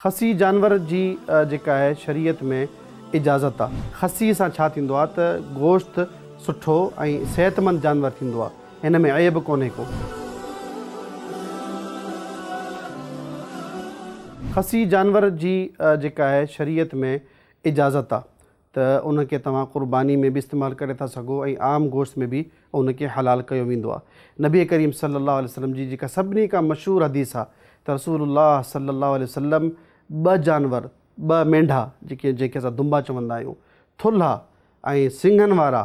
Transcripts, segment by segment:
खसी जानवर जी जेका है शरीयत में इजाज़त आहे। खसी सां छा थींदो आहे त गोश्त सुठो ऐं सेहतमंद जानवर थींदो आहे, हिन में ऐब कोन्हे को। खसी जानवर जी जेका है शरीयत में इजाज़त आहे त उनखे तव्हां क़ुर्बानी में भी इस्तेमालु करे था सघो ऐं आम गोश्त में भी उनखे हलाल कयो वेंदो आहे। नबी करीम सल्लल्लाहु अलैहि वसल्लम जी जेका सभिनी खां मशहूरु हदीस आहे त रसूलुल्लाह सल्लल्लाहु अलैहि वसल्लम ॿ जानवर, ॿ मेंढा जेके असां दुंबा चवंदा आहियूं, थुल्हा ऐं सिंघनि वारा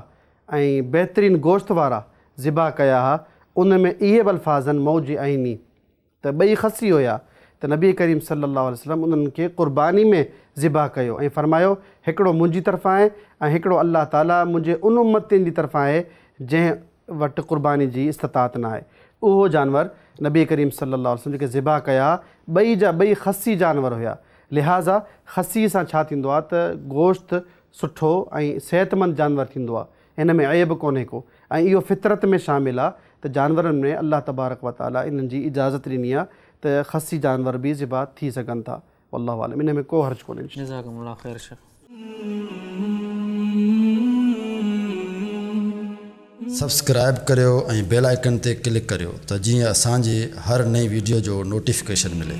ऐं बहितरीनु गोश्त वारा ज़िबा कया हुआ। उन में इहे बि अल्फाज़ आहिनि मौज आइनी, त ॿई खसी हुया त नबी करीम सल्लल्लाहु अलैहि वसल्लम उन्हनि खे क़ुर्बानी में ज़िबा कयो ऐं फरमायो हिकिड़ो मुंहिंजी तरफ़ां आहे ऐं हिकिड़ो अल्लाह ताला मुंहिंजे उन उम्मतियुनि जी तरफ़ां आहे जंहिं वटि क़ुर्बानी जी इस्तिताअत न आहे। उहो जानवर नबी करीम सल्लल्लाहु अलैहि वसल्लम जेके ज़िबा कया ॿई जा ॿई खसी जानवर हुया। लिहाज़ा खसी सां छा थींदो आहे त गोश्त सुठो ऐं सेहतमंद जानवर थींदो आहे, हिन में ऐब कोन्हे को ऐं इहो फितरत में शामिल आहे त जानवरनि में अल्लाह तबारक व तआला इन्हनि जी इजाज़त ॾिनी आहे त खसी जानवर भी ज़िबा थी सघनि था। वल्लाहु आलम, इन में को हर्ज कोन्हे। जज़ाकुमुल्लाह ख़ैर शेख। सब्सक्राइब करियो ऐं बेल आइकन ते क्लिक करियो त जीअं असांजी हर नई वीडियो जो नोटिफिकेशन मिले।